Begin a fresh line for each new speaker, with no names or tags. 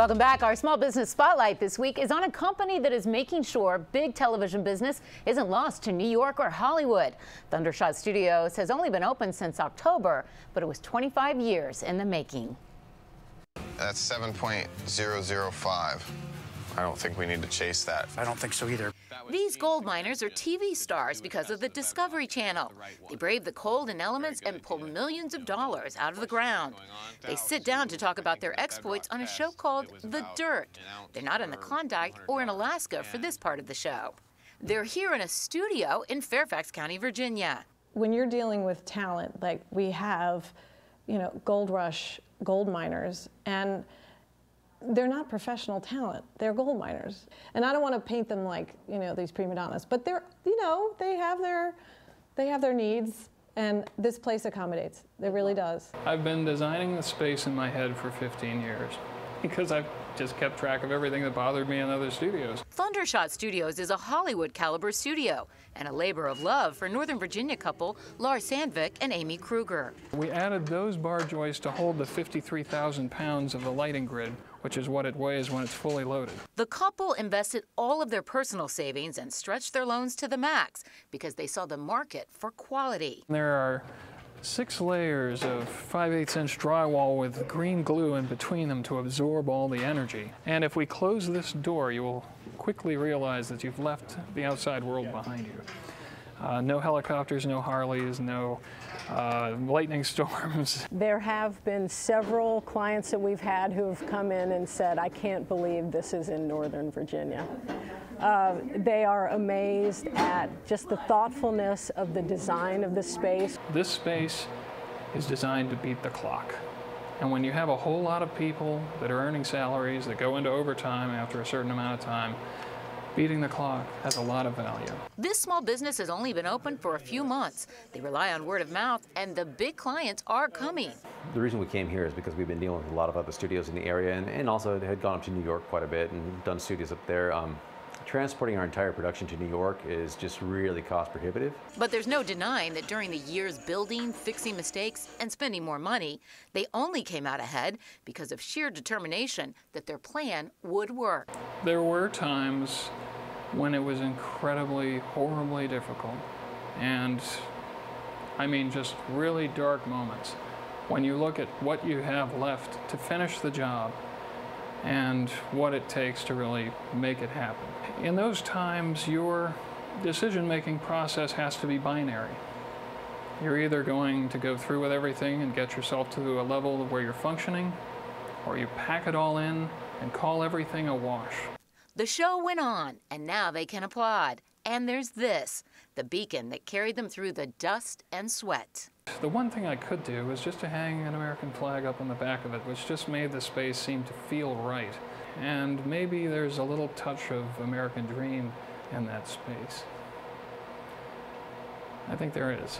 Welcome back. Our small business spotlight this week is on a company that is making sure big television business isn't lost to New York or Hollywood. ThunderShot Studios has only been open since October, but it was 25 years in the making.
That's 7.005. I don't think we need to chase that.
I don't think so either.
These gold miners are TV stars because of the Discovery Channel. They brave the cold and elements and pull millions of dollars out of the ground. They sit down to talk about their exploits on a show called The Dirt. They're not in the Klondike or in Alaska for this part of the show. They're here in a studio in Fairfax County, Virginia.
When you're dealing with talent, like we have, gold rush gold miners, and they're not professional talent. They're gold miners. And I don't want to paint them like, these prima donnas, but they're, they have their needs, and this place accommodates. It really does.
I've been designing the space in my head for 15 years because I've just kept track of everything that bothered me in other studios.
ThunderShot Studios is a Hollywood caliber studio and a labor of love for Northern Virginia couple Lars Sandvik and Amy Kruger.
We added those bar joists to hold the 53,000 pounds of the lighting grid, which is what it weighs when it's fully loaded.
The couple invested all of their personal savings and stretched their loans to the max because they saw the market for quality.
There are 6 layers of 5/8" drywall with green glue in between them to absorb all the energy. And if we close this door, you will quickly realize that you've left the outside world behind you. No helicopters, no Harleys, no lightning storms.
There have been several clients that we've had who have come in and said, I can't believe this is in Northern Virginia. They are amazed at just the thoughtfulness of the design of the space.
This space is designed to beat the clock. And when you have a whole lot of people that are earning salaries that go into overtime after a certain amount of time, beating the clock has a lot of value.
This small business has only been open for a few months. They rely on word of mouth, and the big clients are coming.
The reason we came here is because we've been dealing with a lot of other studios in the area, and also had gone up to New York quite a bit and done studios up there. Transporting our entire production to New York is just really cost prohibitive.
But there's no denying that during the years building, fixing mistakes, and spending more money, they only came out ahead because of sheer determination that their plan would work.
There were times when it was incredibly, horribly difficult. And I mean, just really dark moments. When you look at what you have left to finish the job and what it takes to really make it happen. In those times, your decision-making process has to be binary. You're either going to go through with everything and get yourself to a level where you're functioning, or you pack it all in and call everything a wash.
The show went on, and now they can applaud. And there's this, the beacon that carried them through the dust and sweat.
The one thing I could do was just to hang an American flag up on the back of it, which just made the space seem to feel right. And maybe there's a little touch of American dream in that space. I think there is.